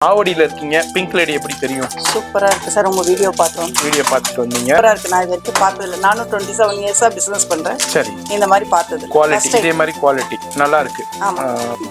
ஆவடியில இருக்கீங்க. Pink lady எப்படி தெரியும்? சூப்பரா இருக்கு சார். உங்க வீடியோ பார்த்தோம். வீடியோ பார்த்துட்டு வந்தீங்க. சூப்பரா இருக்கு. நான் இது வரைக்கும் பார்த்ததில்ல. நானும் 27 இயர்ஸா பிசினஸ் பண்றேன். சரி. இந்த மாதிரி பார்த்தது குவாலிட்டி இதே மாதிரி குவாலிட்டி நல்லா இருக்கு. ஆமா.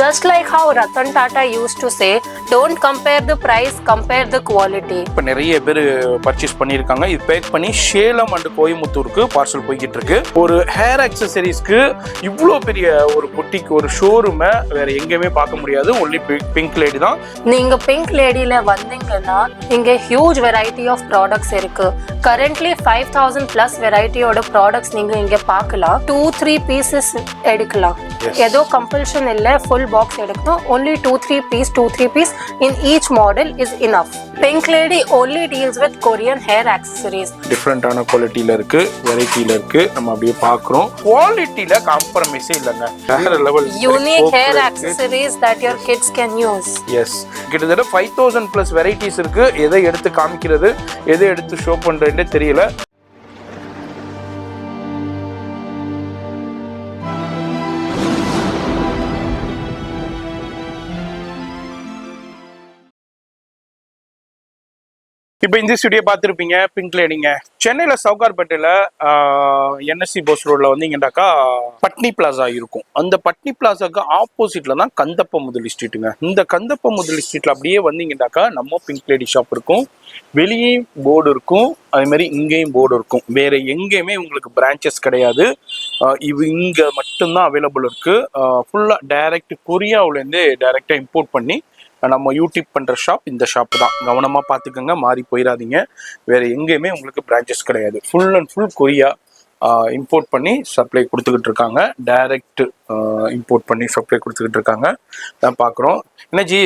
Just like how Ratan Tata used to say, don't compare the price, compare the quality. இப்போ நிறைய பேர் பர்ச்சேஸ் பண்ணியிருக்காங்க. இது பேக் பண்ணி சேலம் அண்ட் கோயம்புத்தூருக்கு பார்சல் போய்கிட்டு இருக்கு. ஒரு ஹேர் அக்சசரிஸ்க்கு இவ்வளோ பெரிய ஒரு புட்டிக் ஒரு ஷோரூமை வேற எங்கேயுமே பார்க்க முடியாது. ஒன்லி பிங்க் லேடி தான். நீங்க பிங்க் லேடியில வந்தீங்கன்னா இங்க ஹியூஜ் வெரைட்டி ஆஃப் ப்ராடக்ட்ஸ் இருக்கு. கரண்ட்லி 5000 பிளஸ் வெரைட்டியோட ப்ராடக்ட்ஸ் நீங்க இங்க பார்க்கலாம். 2-3 பீசஸ் எடுக்கலாம். ஏதோ கம்பல்ஷன் இல்ல ஃபுல் பாக்ஸ் எடுக்கணும். only 2-3 piece in each model is enough. Pink Lady only deals with Korean hair accessories. டிஃப்ரெண்டான குவாலிட்டியில இருக்கு, வெரைட்டியில இருக்கு. நம்ம அப்படியே பார்க்குறோம். குவாலிட்டியில காம்ப்ரமைஸே இல்லைங்க. வேற level. Unique hair accessories that your kids can use. Yes, கிட்டத்தட்ட 5000 பிளஸ் வெரைட்டிஸ் இருக்கு. எதை எடுத்து காமிக்கிறது, எதை எடுத்து ஷோ பண்றதுன்னு தெரியல. இப்போ இந்த ஸ்டுடியோ பார்த்துருப்பீங்க. பிங்க் லேடிங்க சென்னையில் சவுகார்பேட்டையில் என்எஸ்சி போஸ் ரோடில் வந்தீங்கன்னாக்கா பட்னி பிளாசா இருக்கும். அந்த பட்னி பிளாசாவுக்கு ஆப்போசிட்டில் தான் கந்தப்ப முதலி ஸ்ட்ரீட்டுங்க. இந்த கந்தப்ப முதலி ஸ்ட்ரீட்டில் அப்படியே வந்தீங்கன்னாக்கா நம்ம பிங்க் லேடி ஷாப் இருக்கும். வெளியே போர்டு இருக்கும், அதே மாதிரி இங்கேயும் போர்டு இருக்கும். வேற எங்கேயுமே உங்களுக்கு பிரான்ச்சஸ் கிடையாது. இது இங்கே மட்டும்தான் அவைலபிள் இருக்கு. ஃபுல்லாக டைரக்ட் கொரியாவிலேருந்து டைரெக்டாக இம்போர்ட் பண்ணி நம்ம யூடியூப் பண்ணுற ஷாப் இந்த ஷாப் தான். கவனமாக பார்த்துக்கோங்க, மாறி போயிடாதீங்க. வேறு எங்கேயுமே உங்களுக்கு பிரான்ச்சஸ் கிடையாது. Full and full Korea import பண்ணி சப்ளை கொடுத்துக்கிட்டு இருக்காங்க. டைரக்ட் இம்போர்ட் பண்ணி சப்ளை கொடுத்துக்கிட்டு இருக்காங்க. தான் பார்க்குறோம். என்னஜி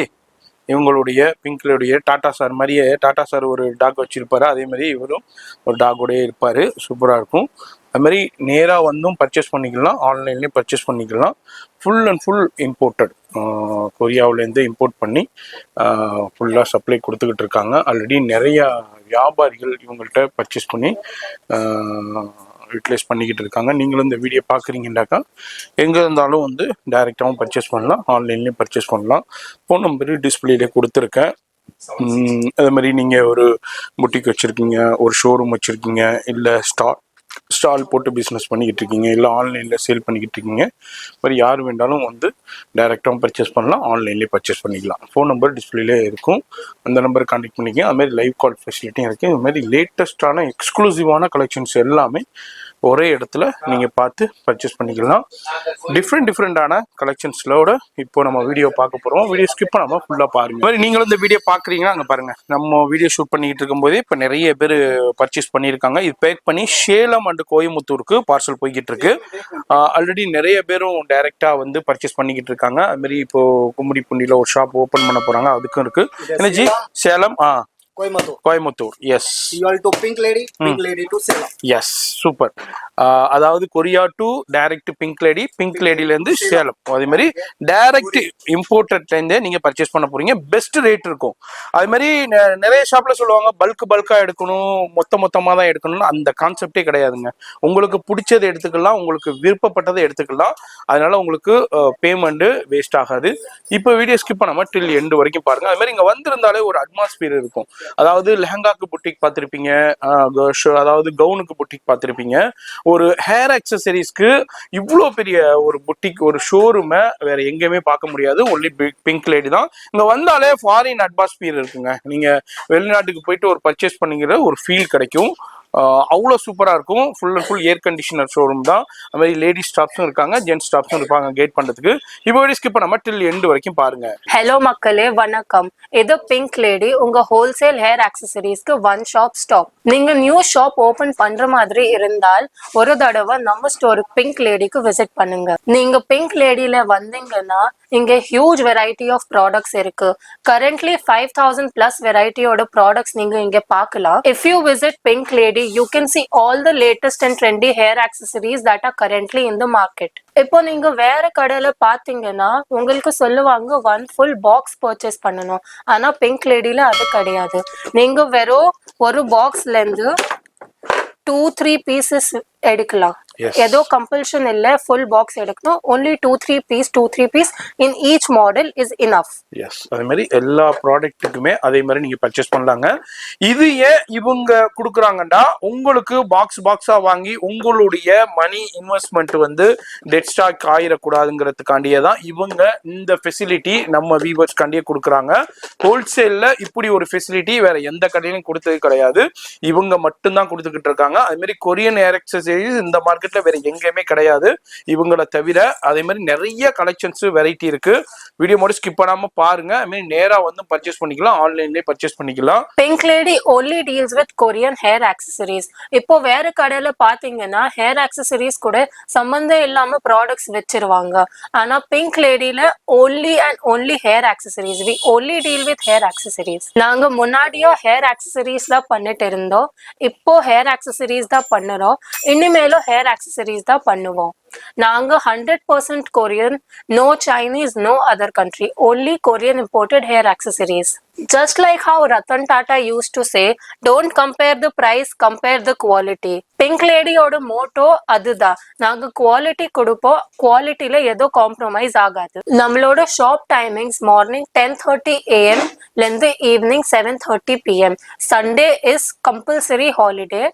இவங்களுடைய பிங்க்லுடைய டாடா சார் மாதிரியே, டாடா சார் ஒரு டாக் வச்சுருப்பாரு, அதே மாதிரி இவரும் ஒரு டாகோடயே இருப்பார். சூப்பராக இருக்கும். அது மாதிரி நேராக வந்தும் பர்ச்சேஸ் பண்ணிக்கலாம், ஆன்லைன்லேயும் பர்ச்சேஸ் பண்ணிக்கலாம். ஃபுல் அண்ட் ஃபுல் இம்போர்ட்டட், கொரியாவிலேருந்து இம்போர்ட் பண்ணி ஃபுல்லாக சப்ளை கொடுத்துக்கிட்டு இருக்காங்க. ஆல்ரெடி நிறையா வியாபாரிகள் இவங்கள்ட்ட பர்ச்சேஸ் பண்ணி யூட்டிலைஸ் பண்ணிக்கிட்டு இருக்காங்க. நீங்களும் இந்த வீடியோ பார்க்குறீங்கன்னாக்கா எங்கே இருந்தாலும் வந்து டைரெக்டாகவும் பர்ச்சேஸ் பண்ணலாம், ஆன்லைன்லேயும் பர்ச்சேஸ் பண்ணலாம். ஃபோன் நம்பரு டிஸ்பிளேலே கொடுத்துருக்கேன். அது மாதிரி நீங்கள் ஒரு புட்டிக் வச்சுருக்கீங்க, ஒரு ஷோரூம் வச்சுருக்கீங்க, இல்லை ஸ்டால் போட்டு பிஸ்னஸ் பண்ணிக்கிட்டு இருக்கீங்க, இல்லை ஆன்லைனில் சேல் பண்ணிக்கிட்டு இருக்கீங்க, மாதிரி யார் வேண்டாலும் வந்து டைரெக்டாகவும் பர்ச்சேஸ் பண்ணலாம், ஆன்லைன்லேயே பர்ச்சேஸ் பண்ணிக்கலாம். ஃபோன் நம்பர் டிஸ்பிளேலே இருக்கும். அந்த நம்பரை கான்டெக்ட் பண்ணிக்கங்க. அதுமாதிரி லைவ் கால் ஃபெசிலிட்டியும் இருக்குது. இதுமாதிரி லேட்டஸ்டான எக்ஸ்க்ளூசிவான கலெக்ஷன்ஸ் எல்லாமே ஒரே இடத்துல நீங்கள் பார்த்து பர்ச்சேஸ் பண்ணிக்கலாம். டிஃப்ரெண்டான கலெக்ஷன்ஸ்லோட இப்போ நம்ம வீடியோ பார்க்க போகிறோம். வீடியோ ஸ்கிப் பண்ணாமல் ஃபுல்லாக பாருங்கள். மாதிரி நீங்களும் இந்த வீடியோ பார்க்குறீங்கன்னா அங்கே பாருங்கள். நம்ம வீடியோ ஷூட் பண்ணிக்கிட்டு இருக்கும்போதே இப்போ நிறைய பேர் பர்ச்சேஸ் பண்ணியிருக்காங்க. இது பேக் பண்ணி சேலம் அண்ட் கோயம்புத்தூருக்கு பார்சல் போய்கிட்டு இருக்கு. ஆல்ரெடி நிறைய பேரும் டைரெக்டாக வந்து பர்ச்சேஸ் பண்ணிக்கிட்டு இருக்காங்க. அதுமாரி இப்போ கும்மிடிப்பூண்டியில் ஒரு ஷாப் ஓப்பன் பண்ண போகிறாங்க, அதுக்கும் இருக்குது. Energy Salem Coimbatore. Yes, Pink Lady to Salem. Yes, super. அதாவது Korea to direct pink lady, pink லேடிலேருந்து சேலம். அதே மாதிரி டைரக்ட் இம்போர்ட்டட்லேருந்தே நீங்கள் பர்ச்சேஸ் பண்ண போறீங்க. பெஸ்ட் ரேட் இருக்கும். அது மாதிரி நிறைய ஷாப்பில் சொல்லுவாங்க பல்காக எடுக்கணும், மொத்தமாக தான் எடுக்கணும்னு. அந்த கான்செப்டே கிடையாதுங்க. உங்களுக்கு பிடிச்சதை எடுத்துக்கலாம், உங்களுக்கு விருப்பப்பட்டதை எடுத்துக்கலாம். அதனால உங்களுக்கு பேமெண்ட்டு வேஸ்ட் ஆகாது. இப்போ வீடியோ ஸ்கிப் பண்ணாமல் டில் எண்டு வரைக்கும் பாருங்கள். அது மாதிரி இங்கே வந்திருந்தாலே ஒரு அட்மாஸ்பியர் இருக்கும். அதாவது லெஹங்காக்கு புட்டிக் பார்த்துருப்பீங்க, அதாவது கவுனுக்கு புட்டிக் பார்த்துருப்பீங்க. ஒரு ஹேர் அக்சசரிஸ்க்கு இவ்வளோ பெரிய ஒரு புட்டிக் ஒரு ஷோரூமை வேற எங்கேயுமே பார்க்க முடியாது. ஒன்லி பிங்க் லேடி தான். இங்க வந்தாலே ஃபாரின் அட்மாஸ்பியர் இருக்குங்க. நீங்க வெளிநாட்டுக்கு போயிட்டு ஒரு பர்ச்சேஸ் பண்ணிக்கிற ஒரு ஃபீல் கிடைக்கும். அவ்வளோ சூப்பராக இருக்கும். Full and full air conditioner showroom தான். அது மாதிரி லேடிஸ் ஸ்டாஃப்ஸும் இருக்காங்க, ஜென்ட்ஸ் ஸ்டாஃப்ஸும் இருப்பாங்க கைட் பண்ணுறதுக்கு. இப்போ வீடியோ ஸ்கிப் பண்ணாமல் டில் எண்டு வரைக்கும் பாருங்க. ஹலோ மக்களே, வணக்கம். இது பிங்க் லேடி, உங்க ஹோல்சேல் ஹேர் ஆக்சசரிஸ்க்கு ஒன் ஷாப் ஸ்டாப். நீங்க நியூ ஷாப் ஓபன் பண்ற மாதிரி இருந்தால் ஒரு தடவை நம்ம ஸ்டோருக்கு பிங்க் லேடிக்கு விசிட் பண்ணுங்க. நீங்க பிங்க் லேடியில வந்தீங்கன்னா இங்க ஹியூஜ் வெரைட்டி ஆஃப் ப்ராடக்ட்ஸ் இருக்கு. கரண்ட்லி 5000 பிளஸ் வெரைட்டியோட ப்ராடக்ட்ஸ் நீங்க இங்க பார்க்கலாம். If you visit pink lady, you can see all the latest and trendy hair accessories that are currently in the market. இப்போ நீங்க வேற கடையில பாத்தீங்கன்னா உங்களுக்கு சொல்லுவாங்க ஒன் ஃபுல் பாக்ஸ் பர்ச்சேஸ் பண்ணணும். ஆனா பிங்க் லேடியில அது கிடையாது. நீங்க வெறும் ஒரு பாக்ஸ்ல இருந்து 2-3 பீசஸ் எடுக்கலாம். ஏதோ கம்பல்ஷன் இல்ல ஃபுல் பாக்ஸ் எடுக்கணும். only 2-3 piece in each model is enough. Yes, அதே மாதிரி எல்லா ப்ராடக்ட்டுக்குமே அதே மாதிரி நீங்க பர்ச்சேஸ் பண்ணலாங்க. இது ஏன் இவங்க கொடுக்குறாங்கடா, உங்களுக்கு பாக்ஸா வாங்கி உங்களுடைய மணி இன்வெஸ்ட்மெண்ட் வந்து டெட் ஸ்டாக் ஆயிடக்கூடாதுங்கிறதுக்காண்டியே தான் இவங்க இந்த ஃபெசிலிட்டி நம்ம வீவர்ஸ் காண்டியே கொடுக்குறாங்க. ஹோல்சேல்ல இப்படி ஒரு ஃபெசிலிட்டி வேற எந்த கடையிலும் கொடுத்தது கிடையாது, இவங்க மட்டும்தான் கொடுத்துக்கிட்டு இருக்காங்க. அதே மாதிரி கொரியன் ஏர் அக்சசரிஸ் இந்த மார்க்கெட்ல வேற எங்கேயுமே கிடையாது இவங்கள தவிர. அதே மாதிரி நிறைய கலெக்ஷன்ஸ் வெரைட்டி இருக்கு. வீடியோ மட்டும் ஸ்கிப் பண்ணாம பாருங்க. அதே மாதிரி நேரா வந்து பர்ச்சேஸ் பண்ணிக்கலாம், ஆன்லைன்லயே பர்ச்சேஸ் பண்ணிக்கலாம். Pink Lady only deals with Korean hair accessories. இப்போ வேற கடையில பாத்தீங்கன்னா ஹேர் accessories கூட சம்பந்தம் இல்லாம ப்ராடக்ட்ஸ் வச்சிருவாங்க. ஆனா Pink Ladyல only and only hair accessories. We only deal with hair accessories. நாங்க முன்னாடியோ hair accessories தான் பண்ணிட்டு இருந்தோம், இப்போ hair accessories தான் பண்ணுறோம், இனிமேலும் hair accessories தான் பண்ணுவோம். நாங்க 100% Korean, no Chinese, no other country, only Korean imported hair accessories. Just like how Ratan Tata used to say, don't compare the price, compare the quality. Pink Lady ஓட motto அதுதான். நாங்க quality கொடுப்போம், குவாலிட்டியில ஏதோ compromise ஆகாது. நம்மளோட shop timings morning 10:30 AM லேருந்து evening 7:30 PM. Sunday is compulsory holiday.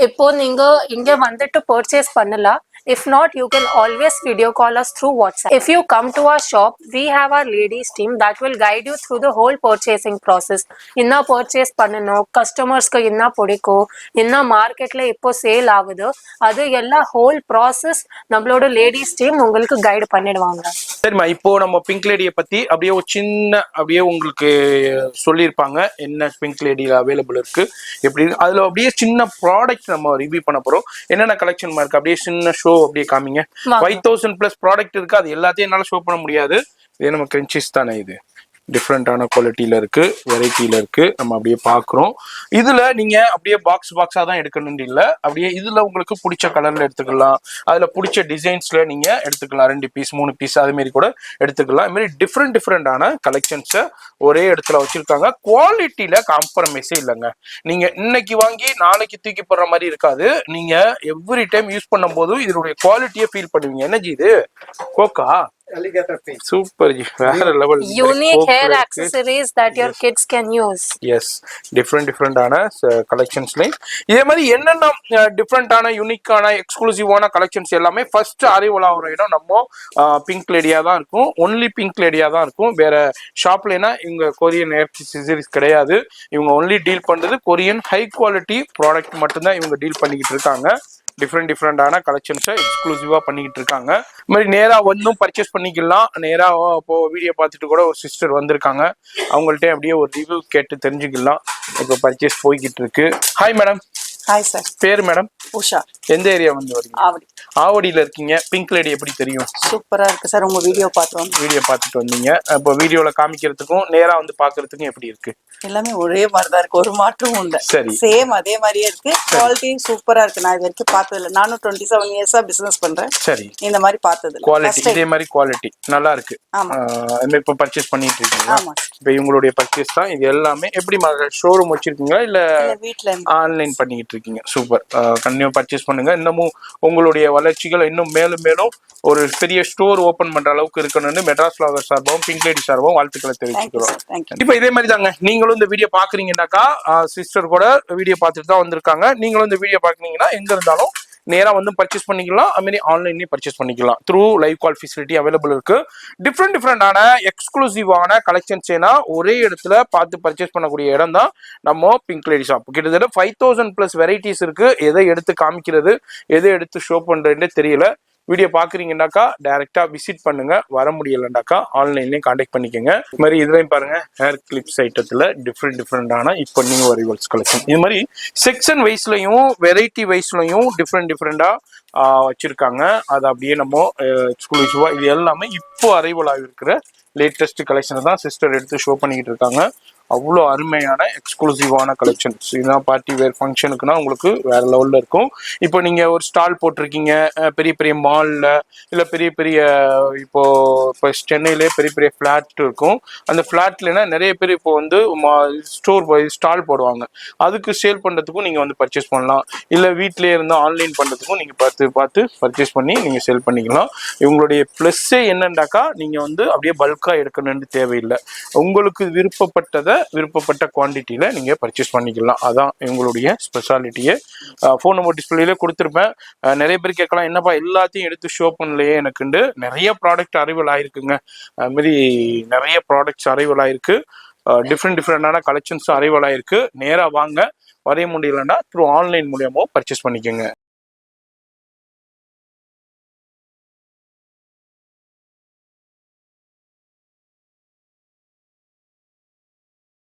இப்போ நீங்க இங்க வந்துட்டு பர்ச்சேஸ் பண்ணலாம். If not, you can always video call us through WhatsApp. If you come to our shop, we have our ladies team that will guide you through the whole purchasing process. Inna purchase பண்ணனும், customers-க்கு என்ன பிடிக்கும், என்ன மார்க்கெட்ல இப்போ sale ஆகுது, அது எல்லா whole process நம்மளோட ladies team உங்களுக்கு கைட் பண்ணிடுவாங்க. சரிம்மா, இப்போ நம்ம பிங்க் லேடியை பத்தி அப்படியே ஒரு சின்ன அப்படியே உங்களுக்கு சொல்லியிருப்பாங்க என்ன பிங்க் லேடியில அவைலபிள் இருக்கு எப்படி. அதுல அப்படியே சின்ன ப்ராடக்ட் நம்ம ரிவ்யூ பண்ண போறோம். என்னென்ன கலெக்ஷன் இருக்கு அப்படியே சின்ன ஷோ அப்படியே காமிங்க. 5000+ ப்ராடக்ட் இருக்கு, அது எல்லாத்தையும் என்னால ஷோ பண்ண முடியாது. இது நம்ம கிரன்ச்சீஸ் தானே, இது டிஃப்ரெண்டான குவாலிட்டியில இருக்கு, வெரைட்டியில இருக்கு, நம்ம அப்படியே பாக்குறோம். இதுல நீங்க அப்படியே பாக்ஸா தான் எடுக்கணும்னு இல்லை, அப்படியே இதுல உங்களுக்கு பிடிச்ச கலர்ல எடுத்துக்கலாம், அதுல பிடிச்ச டிசைன்ஸ்ல நீங்க எடுத்துக்கலாம். 2 பீஸ் 3 பீஸ் அது மாதிரி கூட எடுத்துக்கலாம். அது மாதிரி டிஃப்ரெண்டான கலெக்ஷன்ஸை ஒரே இடத்துல வச்சிருக்காங்க. குவாலிட்டியில காம்ப்ரமைஸே இல்லைங்க. நீங்க இன்னைக்கு வாங்கி நாளைக்கு தூக்கி போடுற மாதிரி இருக்காது. நீங்க எவ்ரி டைம் யூஸ் பண்ணும் போதும் இதனுடைய குவாலிட்டியை ஃபீல் பண்ணுவீங்க. என்ன ஜி இது, கோக்கா alligator pink. சூப்பர் ஜி, வேற level. Unique hair accessories that your kids can use. Yes, டிஃப்ரெண்டான கலெக்ஷன்ஸ்லையும் இதே மாதிரி என்னென்ன டிஃப்ரெண்டான யூனிக்கான எக்ஸ்க்ளூசிவான கலெக்ஷன்ஸ் எல்லாமே ஃபர்ஸ்ட் அரைவல் ஆகிற இடம் நம்ம பிங்க் லேடியா தான் இருக்கும். ஒன்லி பிங்க் லேடியா தான் இருக்கும். வேற ஷாப்லனா இவங்க கொரியன் ஆக்சஸரீஸ் கிடையாது. இவங்க ஒன்லி டீல் பண்றது கொரியன் ஹை குவாலிட்டி ப்ராடக்ட் மட்டும்தான் இவங்க டீல் பண்ணிக்கிட்டு இருக்காங்க. டிஃப்ரெண்டான கலெக்ஷன்ஸை எக்ஸ்க்ளூசிவா பண்ணிக்கிட்டு இருக்காங்க. இது மாதிரி நேரா வந்தும் பர்ச்சேஸ் பண்ணிக்கலாம். நேரா இப்போ வீடியோ பார்த்துட்டு கூட ஒரு சிஸ்டர் வந்திருக்காங்க, அவங்கள்ட்ட அப்படியே ஒரு ரிவ்யூ கேட்டு தெரிஞ்சுக்கலாம். இப்போ பர்ச்சேஸ் போய்கிட்டு இருக்கு. Hi madam. Hi sir. பேர் மேடம்? உஷா. எந்த ஏரியா வந்து வரீங்க? ஆவடி. ஆவடியில இருக்கீங்க. பிங்க் லேடி எப்படி தெரியும்? சூப்பரா இருக்கு சார், உங்க வீடியோ பார்த்து வீடியோ பார்த்துட்டு வந்தீங்க. இப்போ வீடியோல காமிக்கிறதுக்கும் நேரா வந்து பாக்குறதுக்கும் எப்படி இருக்கு? எல்லாமே ஒரே மாதிரி தான் இருக்கு, ஒரு மாற்றமும் இல்லை. சரி, சேம் அதே மாதிரியே இருக்கு. குவாலிட்டி சூப்பரா இருக்கு. நான் இது வரைக்கும் பார்த்தது இல்லை. நானும் 27 இயர்ஸா பிசினஸ் பண்றேன். சரி, இந்த மாதிரி பார்த்தது இல்லை. குவாலிட்டி இதே மாதிரி குவாலிட்டி நல்லா இருக்கு. ஆமா. இப்போ பர்ச்சேஸ் பண்ணிட்டு இருக்கீங்க. ஆமா. இப்போ இவங்களுடைய பர்ச்சேஸ் தான் இது எல்லாமே. எப்படி ஷோரூம் வச்சிருக்கீங்களா இல்ல வீட்ல இருந்து ஆன்லைன் பண்ணிக்கிட்டு இருக்கீங்க? சூப்பர், கண்டிப்பா பர்ச்சேஸ் பண்ணுங்க. இன்னமும் உங்களுடைய வளர்ச்சிகள் இன்னும் மேலும் மேலும் ஒரு பெரிய ஸ்டோர் ஓபன் பண்ற அளவுக்கு இருக்கணும்னு மெட்ராஸ் ஃபிளவர் சார்பாகவும் பிங்க் லேடி சார்பாகவும் வாழ்த்துக்களை தெரிவிச்சுக்கிறோம். இப்போ இதே மாதிரி தாங்க, நீங்களும் இந்த வீடியோ பாக்குறீங்கன்னாக்கா சிஸ்டர் கூட வீடியோ பார்த்துட்டு தான் வந்திருக்காங்க. நீங்களும் இந்த வீடியோ பாக்குறீங்கன்னா எங்க இருந்தாலும் நேரா வந்து பர்ச்சேஸ் பண்ணிக்கலாம். அது மாதிரி ஆன்லைன்லயும் பர்ச்சேஸ் பண்ணிக்கலாம். த்ரூ லைவ் கால் ஃபெசிலிட்டி அவைலபிள் இருக்கு. டிஃப்ரெண்டான எக்ஸ்க்ளூசிவான கலெக்ஷன்ஸ் ஏன்னா ஒரே இடத்துல பார்த்து பர்ச்சேஸ் பண்ணக்கூடிய இடம் தான் நம்ம பிங்க் லேடி ஷாப். கிட்டத்தட்ட 5000+ வெரைட்டிஸ் இருக்கு. எதை எடுத்து காமிக்கிறது, எதை எடுத்து ஷோ பண்றதுன்னு தெரியல. வீடியோ பாக்குறீங்கன்னாக்கா டைரக்டா விசிட் பண்ணுங்க, வர முடியலன்னாக்கா ஆன்லைன்லயும் கான்டாக்ட் பண்ணிக்கோங்க. இது மாதிரி இதுலயும் பாருங்க ஹேர் கிளிப்ஸ் ஐட்டத்துல டிஃப்ரெண்டான இப்போ நியூ அரைவல்ஸ் கலெக்ஷன். இது மாதிரி செக்ஷன் வைஸ்லயும் வெரைட்டி வைஸ்லயும் டிஃப்ரெண்டா வச்சிருக்காங்க. அது அப்படியே நம்ம எக்ஸ்க்ளூசிவா இது எல்லாமே இப்போ அரைவல் ஆகிருக்கிற லேட்டஸ்ட் கலெக்ஷன் தான் சிஸ்டர் எடுத்து ஷோ பண்ணிக்கிட்டு இருக்காங்க. அவ்வளோ அருமையான எக்ஸ்க்ளூசிவான கலெக்ஷன்ஸ். இதுதான் பார்ட்டி வேர் ஃபங்க்ஷனுக்குன்னா உங்களுக்கு வேற லெவலில் இருக்கும். இப்போ நீங்கள் ஒரு ஸ்டால் போட்டிருக்கீங்க பெரிய பெரிய மாலில், இல்லை பெரிய பெரிய இப்போ சென்னையிலே பெரிய பெரிய ஃப்ளாட் இருக்கும். அந்த ஃப்ளாட்லனா நிறைய பேர் இப்போ வந்து ஸ்டோர் ஸ்டால் போடுவாங்க. அதுக்கு சேல் பண்ணுறதுக்கும் நீங்கள் வந்து பர்ச்சேஸ் பண்ணலாம். இல்லை வீட்டிலே இருந்தால் ஆன்லைன் பண்ணுறதுக்கும் நீங்கள் பார்த்து பர்ச்சேஸ் பண்ணி நீங்கள் சேல் பண்ணிக்கலாம். இவங்களுடைய ப்ளஸ்ஸே என்னண்டாக்கா, நீங்கள் வந்து அப்படியே பல்காக எடுக்கணும்னு தேவையில்லை. உங்களுக்கு விருப்பப்பட்ட குவான்டிட்டியில் நீங்கள் பர்ச்சேஸ் பண்ணிக்கலாம். அதான் இவங்களுடைய ஸ்பெஷாலிட்டியே. ஃபோன் நம்பர் டிஸ்பிளேல கொடுத்துருப்பேன். நிறைய பேர் கேட்கலாம், என்னப்பா எல்லாத்தையும் எடுத்து ஷோ பண்ணலையே எனக்குண்டு. நிறைய ப்ராடக்ட் அரைவல் ஆயிருக்குங்க. அதுமாரி நிறைய ப்ராடக்ட்ஸ் அரைவல் ஆயிருக்கு. டிஃப்ரெண்டான கலெக்ஷன்ஸும் அரைவல் ஆயிருக்கு. நேராக வாங்க, வரைய முடியலன்னா த்ரூ ஆன்லைன் மூலியமாக பர்ச்சேஸ் பண்ணிக்கோங்க.